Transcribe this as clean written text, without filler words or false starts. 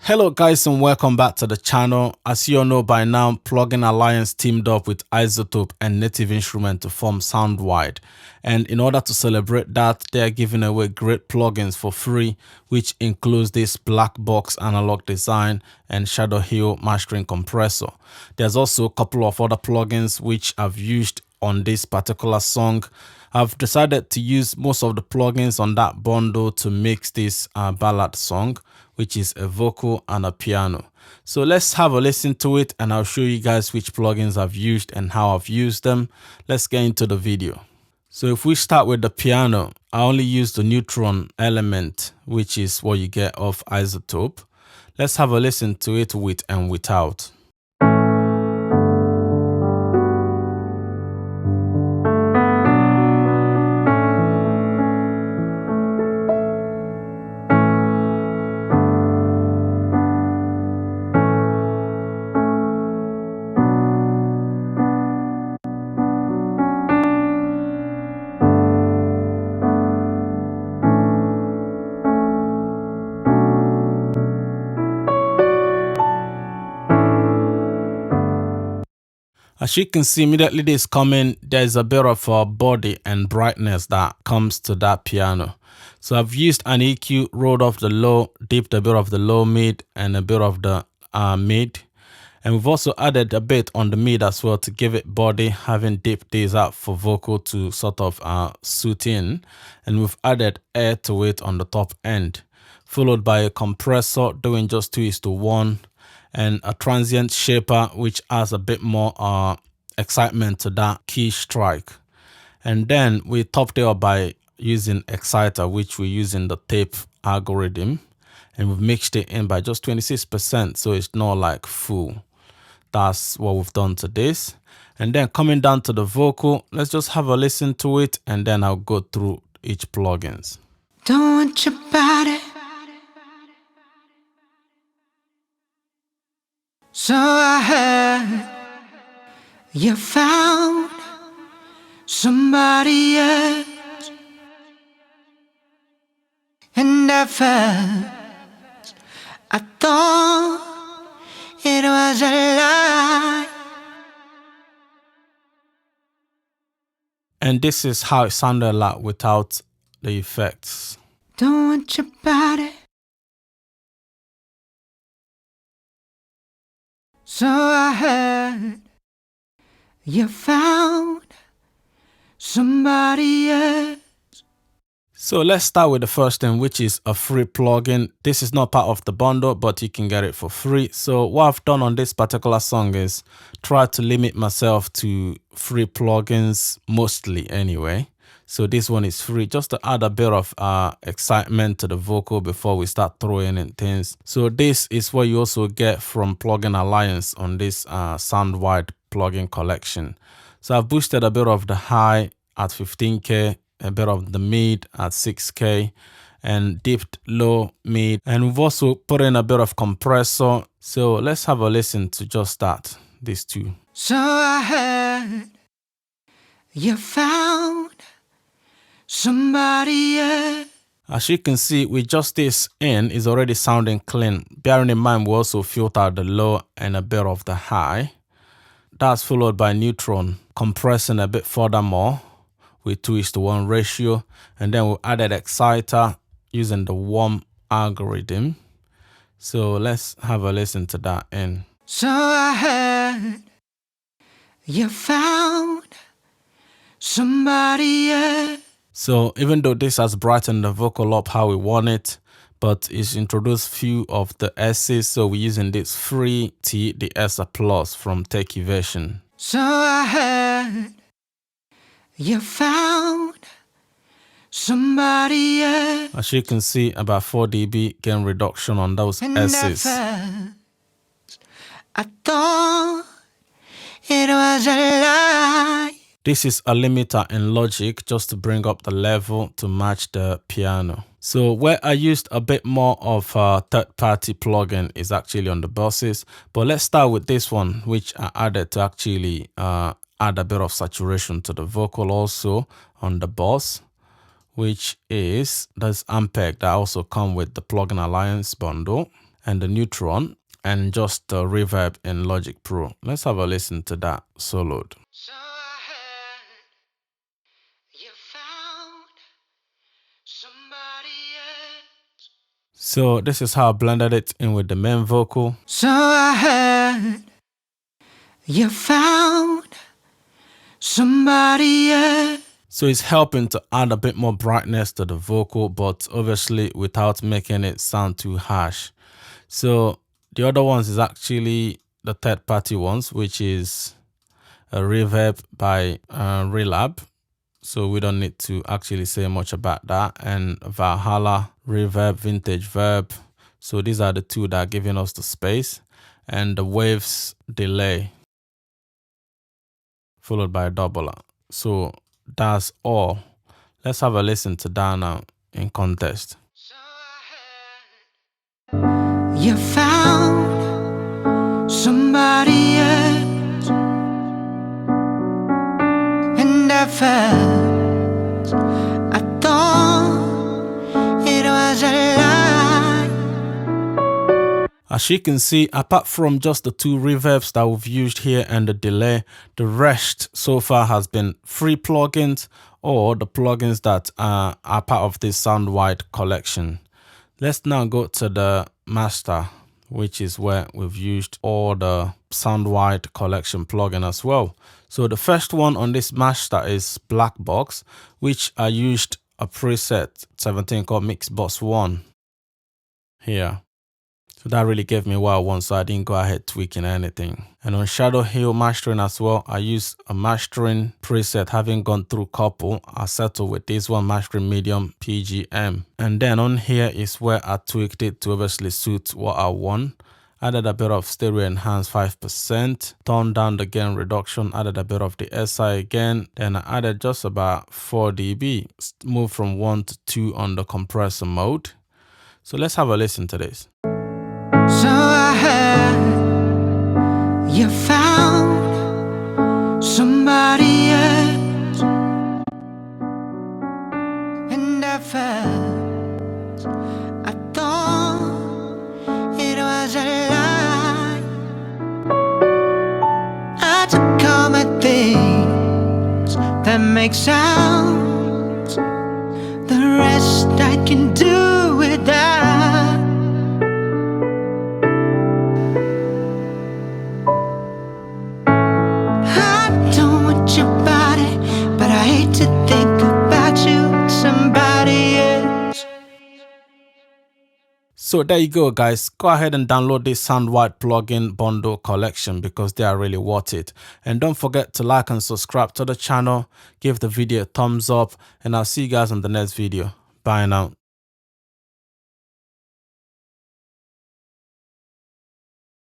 Hello guys and welcome back to the channel. As you all know by now, Plugin Alliance teamed up with iZotope and Native Instrument to form Soundwide. And in order to celebrate that, they are giving away great plugins for free, which includes this black box analog design and Shadow Hill mastering compressor. There's also a couple of other plugins which I've used on this particular song. I've decided to use most of the plugins on that bundle to mix this ballad song, which is a vocal and a piano. So let's have a listen to it and I'll show you guys which plugins I've used and how I've used them. Let's get into the video. So if we start with the piano, I only use the neutron element, which is what you get off iZotope. Let's have a listen to it with and without. As you can see, immediately this coming, there's a bit of a body and brightness that comes to that piano. So I've used an EQ, rolled off the low, dipped a bit of the low mid and a bit of the mid. And we've also added a bit on the mid as well to give it body, having dipped these out for vocal to sort of suit in. And we've added air to it on the top end, followed by a compressor doing just 2:1. And a transient shaper, which adds a bit more excitement to that key strike. And then we topped it up by using exciter, which we use in the tape algorithm. And we've mixed it in by just 26%, so it's not like full. That's what we've done to this. And then coming down to the vocal, let's just have a listen to it, and then I'll go through each plugins. Don't want your body, so I heard you found somebody else, and at first I thought it was a lie. And this is how it sounded like without the effects. Don't want your body, so I heard you found somebody else. So let's start with the first thing, which is a free plugin. This is not part of the bundle, but you can get it for free. So what I've done on this particular song is try to limit myself to free plugins, mostly anyway. So this one is free, just to add a bit of excitement to the vocal before we start throwing in things. So this is what you also get from Plugin Alliance on this Soundwide plugin collection. So I've boosted a bit of the high at 15K, a bit of the mid at 6K, and dipped low, mid. And we've also put in a bit of compressor. So let's have a listen to just that, these two. So I heard you found somebody else. As you can see, with just this in, is already sounding clean. Bearing in mind, we also filtered the low and a bit of the high. That's followed by neutron, compressing a bit furthermore with 2:1 ratio. And then we added exciter using the warm algorithm. So let's have a listen to that in. So I heard you found somebody else. So even though this has brightened the vocal up how we want it, but it's introduced few of the S's, so we're using this free T, the S plus from Techie version. So I heard you found somebody else. As you can see, about 4 dB gain reduction on those And S's. I thought it was a lie. This is a limiter in Logic just to bring up the level to match the piano. So where I used a bit more of a third-party plugin is actually on the bosses. But let's start with this one, which I added to actually add a bit of saturation to the vocal also on the boss, which is this Ampeg that also come with the Plugin Alliance bundle. and the neutron, and just the reverb in Logic Pro. Let's have a listen to that soloed. So I heard you found somebody else. So this is how I blended it in with the main vocal. So I heard you found somebody else. So it's helping to add a bit more brightness to the vocal, but obviously without making it sound too harsh. So the other ones is actually the third party ones, which is a reverb by Relab. So we don't need to actually say much about that. And Valhalla, reverb, vintage verb. So these are the two that are giving us the space. And the waves delay, followed by a doubler. So that's all. Let's have a listen to that now in context. So I heard you found somebody else, and at first I thought it was a lie. As you can see, apart from just the two reverbs that we've used here and the delay, the rest so far has been free plugins or the plugins that are part of this Soundwide collection. Let's now go to the master, which is where we've used all the Soundwide collection plugin as well. So the first one on this master is Black Box, which I used a preset 17 called Mix Boss 1 here. So that really gave me what I want, so I didn't go ahead tweaking anything. And on Shadow Hill mastering as well, I used a mastering preset. Having gone through couple, I settled with this one, mastering medium PGM. And then on here is where I tweaked it to obviously suit what I want. Added a bit of stereo enhance 5%, toned down the gain reduction, added a bit of the SI again, then I added just about 4 dB, moved from 1 to 2 on the compressor mode. So let's have a listen to this. So I heard you found somebody else, and at first I thought it was a lie. I took all my things that make sounds, the rest I can do without. Your body, but I hate to think about you, somebody else. So there you go, guys. Go ahead and download this Soundwide plugin bundle collection because they are really worth it. And don't forget to like and subscribe to the channel, give the video a thumbs up, and I'll see you guys on the next video. Bye now.